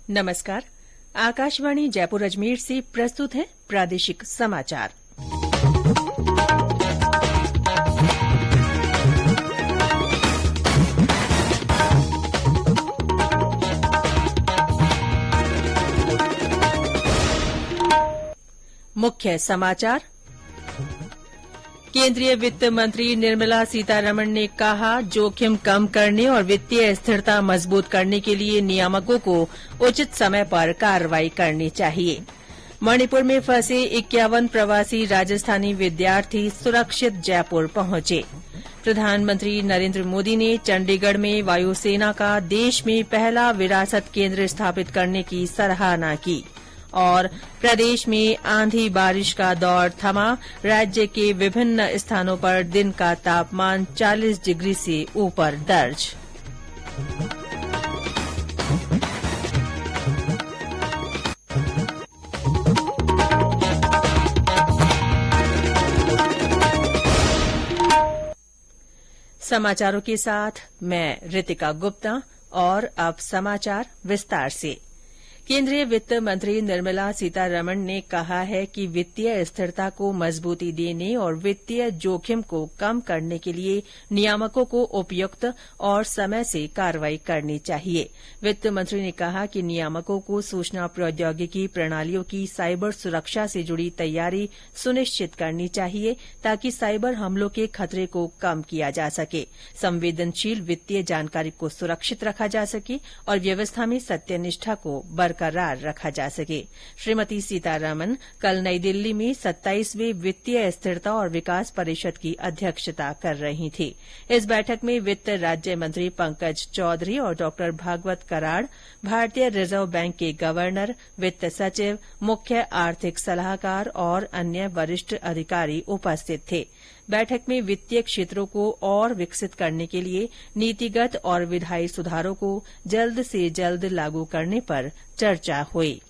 नमस्कार। आकाशवाणी जयपुर अजमेर से प्रस्तुत है प्रादेशिक समाचार। मुख्य समाचार। केंद्रीय वित्त मंत्री निर्मला सीतारमण ने कहा, जोखिम कम करने और वित्तीय स्थिरता मजबूत करने के लिए नियामकों को उचित समय पर कार्रवाई करनी चाहिए। मणिपुर में फंसे 51 प्रवासी राजस्थानी विद्यार्थी सुरक्षित जयपुर पहुंचे। प्रधानमंत्री नरेंद्र मोदी ने चंडीगढ़ में वायुसेना का देश में पहला विरासत केंद्र स्थापित करने की सराहना की। और प्रदेश में आंधी बारिश का दौर थमा, राज्य के विभिन्न स्थानों पर दिन का तापमान 40 डिग्री से ऊपर दर्ज। समाचारों के साथ मैं रितिका गुप्ता। और अब समाचार विस्तार से। केंद्रीय वित्त मंत्री निर्मला सीतारमण ने कहा है कि वित्तीय स्थिरता को मजबूती देने और वित्तीय जोखिम को कम करने के लिए नियामकों को उपयुक्त और समय से कार्रवाई करनी चाहिए। वित्त मंत्री ने कहा कि नियामकों को सूचना प्रौद्योगिकी प्रणालियों की साइबर सुरक्षा से जुड़ी तैयारी सुनिश्चित करनी चाहिए ताकि साइबर हमलों के खतरे को कम किया जा सके, संवेदनशील वित्तीय जानकारी को सुरक्षित रखा जा सके और व्यवस्था में सत्यनिष्ठा को बरकरार रखा जा सके। श्रीमती सीतारमण कल नई दिल्ली में 27वें वित्तीय स्थिरता और विकास परिषद की अध्यक्षता कर रही थी। इस बैठक में वित्त राज्य मंत्री पंकज चौधरी और डॉ भागवत कराड़, भारतीय रिजर्व बैंक के गवर्नर, वित्त सचिव, मुख्य आर्थिक सलाहकार और अन्य वरिष्ठ अधिकारी उपस्थित थे। बैठक में वित्तीय क्षेत्रों को और विकसित करने के लिए नीतिगत और विधायी सुधारों को जल्द से जल्द लागू करने पर चर्चा हुई।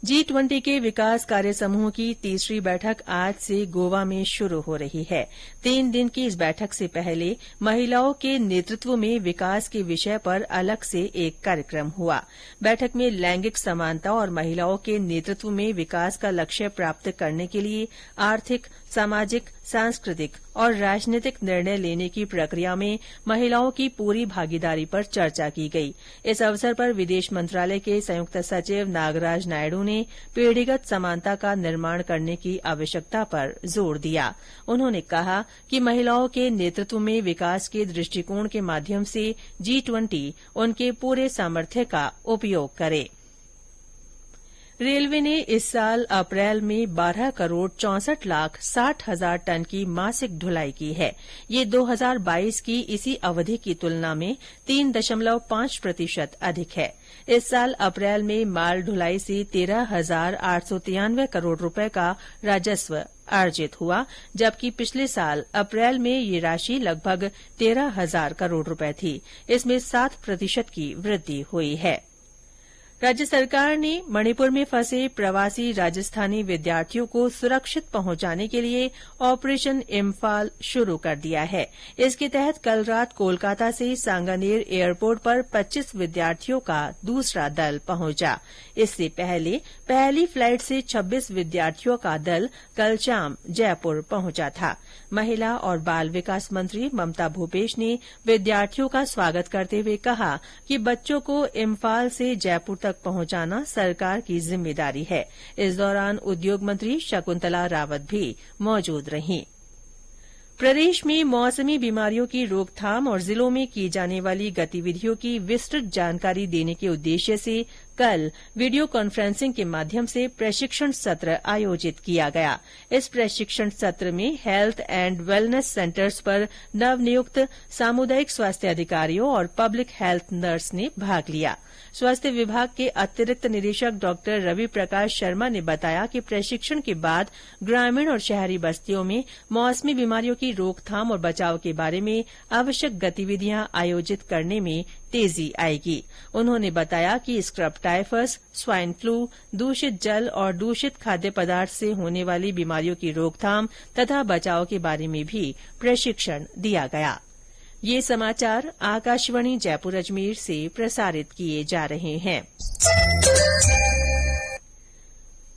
G20 के विकास कार्य समूह की तीसरी बैठक आज से गोवा में शुरू हो रही है। 3 दिन की इस बैठक से पहले महिलाओं के नेतृत्व में विकास के विषय पर अलग से एक कार्यक्रम हुआ। बैठक में लैंगिक समानता और महिलाओं के नेतृत्व में विकास का लक्ष्य प्राप्त करने के लिए आर्थिक, सामाजिक, सांस्कृतिक और राजनीतिक निर्णय लेने की प्रक्रिया में महिलाओं की पूरी भागीदारी पर चर्चा की गई। इस अवसर पर विदेश मंत्रालय के संयुक्त सचिव नागराज नायडू ने पीढ़ीगत समानता का निर्माण करने की आवश्यकता पर जोर दिया। उन्होंने कहा कि महिलाओं के नेतृत्व में विकास के दृष्टिकोण के माध्यम से G20 उनके पूरे सामर्थ्य का उपयोग करे। रेलवे ने इस साल अप्रैल में 12 करोड़ 64 लाख 60 हजार टन की मासिक ढुलाई की है। ये 2022 की इसी अवधि की तुलना में 3.5% अधिक है। इस साल अप्रैल में माल ढुलाई से 13,893 करोड़ रुपए का राजस्व अर्जित हुआ, जबकि पिछले साल अप्रैल में ये राशि लगभग 13,000 करोड़ रुपए थी। इसमें 7% की वृद्धि हुई है। राज्य सरकार ने मणिपुर में फंसे प्रवासी राजस्थानी विद्यार्थियों को सुरक्षित पहुंचाने के लिए ऑपरेशन इम्फाल शुरू कर दिया है। इसके तहत कल रात कोलकाता से सांगानेर एयरपोर्ट पर 25 विद्यार्थियों का दूसरा दल पहुंचा। इससे पहले पहली फ्लाइट से 26 विद्यार्थियों का दल कल शाम जयपुर पहुंचा था। महिला और बाल विकास मंत्री ममता भूपेश ने विद्यार्थियों का स्वागत करते हुए कहा कि बच्चों को इम्फाल से जयपुर तक पहुंचाना सरकार की जिम्मेदारी है। इस दौरान उद्योग मंत्री शकुंतला रावत भी मौजूद रहीं। प्रदेश में मौसमी बीमारियों की रोकथाम और जिलों में की जाने वाली गतिविधियों की विस्तृत जानकारी देने के उद्देश्य से कल वीडियो कॉन्फ्रेंसिंग के माध्यम से प्रशिक्षण सत्र आयोजित किया गया। इस प्रशिक्षण सत्र में हेल्थ एंड वेलनेस सेंटर्स पर नवनियुक्त सामुदायिक स्वास्थ्य अधिकारियों और पब्लिक हेल्थ नर्स ने भाग लिया। स्वास्थ्य विभाग के अतिरिक्त निदेशक डॉ रवि प्रकाश शर्मा ने बताया कि प्रशिक्षण के बाद ग्रामीण और शहरी बस्तियों में मौसमी बीमारियों की रोकथाम और बचाव के बारे में आवश्यक गतिविधियां आयोजित करने में तेजी आएगी। उन्होंने बताया कि स्क्रब टाइफस, स्वाइन फ्लू, दूषित जल और दूषित खाद्य पदार्थ से होने वाली बीमारियों की रोकथाम तथा बचाव के बारे में भी प्रशिक्षण दिया गया। ये समाचार आकाशवाणी जयपुर अजमेर से प्रसारित किए जा रहे हैं।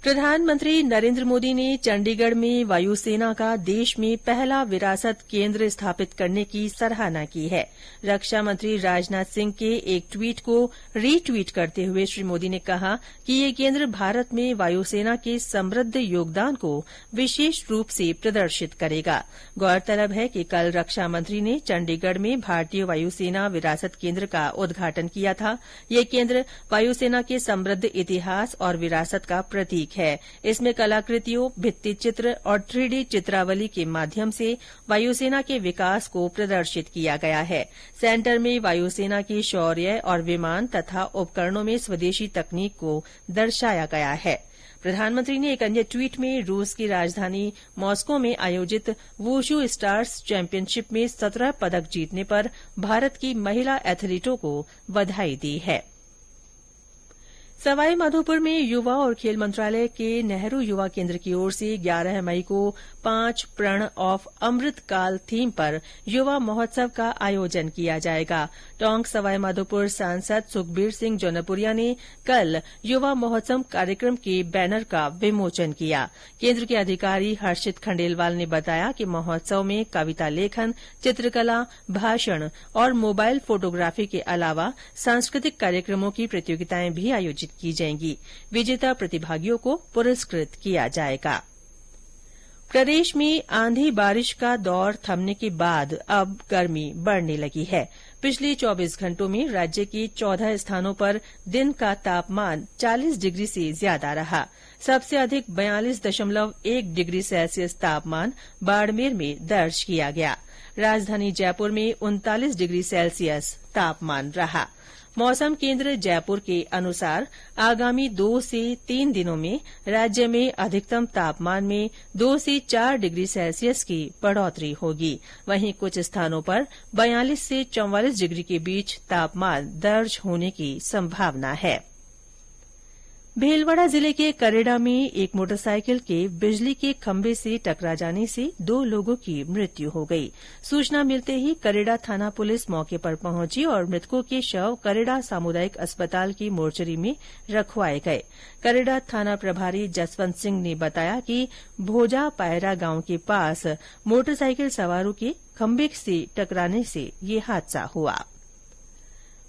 प्रधानमंत्री नरेन्द्र मोदी ने चंडीगढ़ में वायुसेना का देश में पहला विरासत केंद्र स्थापित करने की सराहना की है। रक्षा मंत्री राजनाथ सिंह के एक ट्वीट को रीट्वीट करते हुए श्री मोदी ने कहा कि ये केंद्र भारत में वायुसेना के समृद्ध योगदान को विशेष रूप से प्रदर्शित करेगा। गौरतलब है कि कल रक्षा मंत्री ने चंडीगढ़ में भारतीय वायुसेना विरासत केंद्र का उद्घाटन किया था। ये केंद्र वायुसेना के समृद्ध इतिहास और विरासत का प्रतीक है। इसमें कलाकृतियों, भित्ति चित्र और 3D चित्रावली के माध्यम से वायुसेना के विकास को प्रदर्शित किया गया है। सेंटर में वायुसेना के शौर्य और विमान तथा उपकरणों में स्वदेशी तकनीक को दर्शाया गया है। प्रधानमंत्री ने एक अन्य ट्वीट में रूस की राजधानी मॉस्को में आयोजित वुशु स्टार्स चैंपियनशिप में 17 पदक जीतने पर भारत की महिला एथलीटों को बधाई दी है। सवाई माधोपुर में युवा और खेल मंत्रालय के नेहरू युवा केंद्र की ओर से 11 मई को 5 प्रण ऑफ अमृतकाल थीम पर युवा महोत्सव का आयोजन किया जाएगा। टोंक सवाई माधोपुर सांसद सुखबीर सिंह जौनपुरिया ने कल युवा महोत्सव कार्यक्रम के बैनर का विमोचन किया। केंद्र के अधिकारी हर्षित खंडेलवाल ने बताया कि महोत्सव में कविता लेखन, चित्रकला, भाषण और मोबाइल फोटोग्राफी के अलावा सांस्कृतिक कार्यक्रमों की प्रतियोगिताएं भी आयोजित की जाएंगी। विजेता प्रतिभागियों को पुरस्कृत किया जाएगा। प्रदेश में आंधी बारिश का दौर थमने के बाद अब गर्मी बढ़ने लगी है। पिछले 24 घंटों में राज्य के 14 स्थानों पर दिन का तापमान 40 डिग्री से ज्यादा रहा। सबसे अधिक 42.1 डिग्री सेल्सियस तापमान बाड़मेर में दर्ज किया गया। राजधानी जयपुर में 39 डिग्री सेल्सियस तापमान रहा। मौसम केंद्र जयपुर के अनुसार आगामी 2 से 3 दिनों में राज्य में अधिकतम तापमान में 2 से 4 डिग्री सेल्सियस की बढ़ोतरी होगी। वहीं कुछ स्थानों पर 42 से 44 डिग्री के बीच तापमान दर्ज होने की संभावना है। भीलवाड़ा जिले के करेड़ा में एक मोटरसाइकिल के बिजली के खंभे से टकरा जाने से 2 लोगों की मृत्यु हो गई। सूचना मिलते ही करेड़ा थाना पुलिस मौके पर पहुंची और मृतकों के शव करेड़ा सामुदायिक अस्पताल की मोर्चरी में रखवाए गए। करेड़ा थाना प्रभारी जसवंत सिंह ने बताया कि भोजा पायरा गांव के पास मोटरसाइकिल सवारों के खंभे से टकराने से ये हादसा हुआ।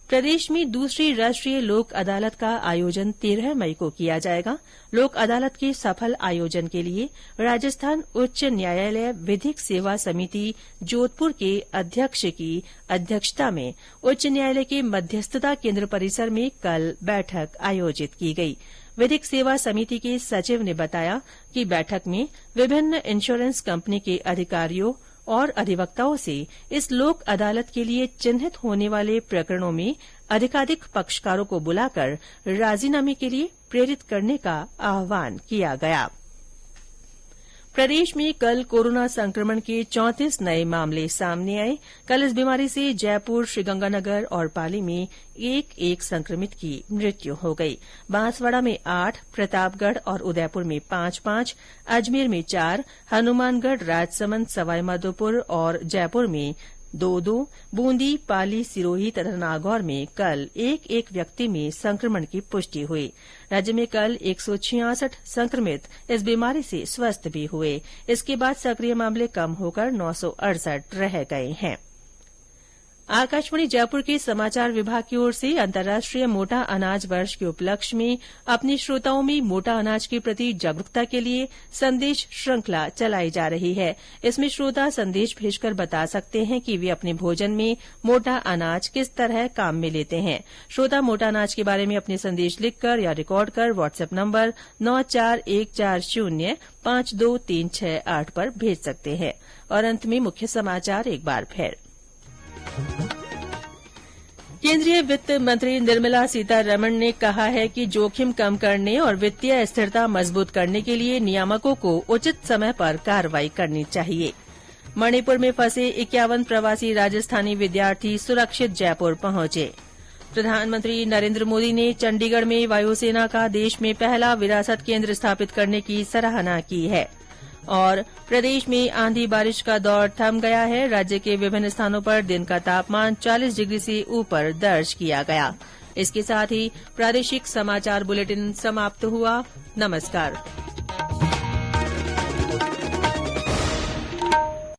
प्रदेश में दूसरी राष्ट्रीय लोक अदालत का आयोजन 13 मई को किया जाएगा। लोक अदालत के सफल आयोजन के लिए राजस्थान उच्च न्यायालय विधिक सेवा समिति जोधपुर के अध्यक्ष की अध्यक्षता में उच्च न्यायालय के मध्यस्थता केंद्र परिसर में कल बैठक आयोजित की गई। विधिक सेवा समिति के सचिव ने बताया कि बैठक में विभिन्न इंश्योरेंस कंपनी के अधिकारियों और अधिवक्ताओं से इस लोक अदालत के लिए चिन्हित होने वाले प्रकरणों में अधिकाधिक पक्षकारों को बुलाकर राजीनामे के लिए प्रेरित करने का आह्वान किया गया। प्रदेश में कल कोरोना संक्रमण के 34 नए मामले सामने आए। कल इस बीमारी से जयपुर, श्रीगंगानगर और पाली में एक संक्रमित की मृत्यु हो गई। बांसवाड़ा में 8, प्रतापगढ़ और उदयपुर में 5-5, अजमेर में 4, हनुमानगढ़, राजसमंद, सवाईमाधोपुर और जयपुर में 2-2, बूंदी, पाली, सिरोही तथा नागौर में कल एक व्यक्ति में संक्रमण की पुष्टि हुई। राज्य में कल 166 संक्रमित इस बीमारी से स्वस्थ भी हुए। इसके बाद सक्रिय मामले कम होकर 968 रह गए हैं। आकाशवाणी जयपुर के समाचार विभाग की ओर से अंतर्राष्ट्रीय मोटा अनाज वर्ष के उपलक्ष्य में अपने श्रोताओं में मोटा अनाज के प्रति जागरूकता के लिए संदेश श्रृंखला चलाई जा रही है। इसमें श्रोता संदेश भेजकर बता सकते हैं कि वे अपने भोजन में मोटा अनाज किस तरह काम में लेते हैं। श्रोता मोटा अनाज के बारे में अपने संदेश लिखकर या रिकॉर्ड कर व्हाट्सएप नंबर 9414052368 पर भेज सकते हैं। और अंत में मुख्य समाचार एक बार फिर। केंद्रीय वित्त मंत्री निर्मला सीतारमण ने कहा है कि जोखिम कम करने और वित्तीय स्थिरता मजबूत करने के लिए नियामकों को उचित समय पर कार्रवाई करनी चाहिए। मणिपुर में फंसे 51 प्रवासी राजस्थानी विद्यार्थी सुरक्षित जयपुर पहुंचे। प्रधानमंत्री नरेन्द्र मोदी ने चंडीगढ़ में वायुसेना का देश में पहला विरासत केंद्र स्थापित करने की सराहना की है। और प्रदेश में आंधी बारिश का दौर थम गया है। राज्य के विभिन्न स्थानों पर दिन का तापमान 40 डिग्री से ऊपर दर्ज किया गया। इसके साथ ही प्रादेशिक समाचार बुलेटिन समाप्त हुआ। नमस्कार।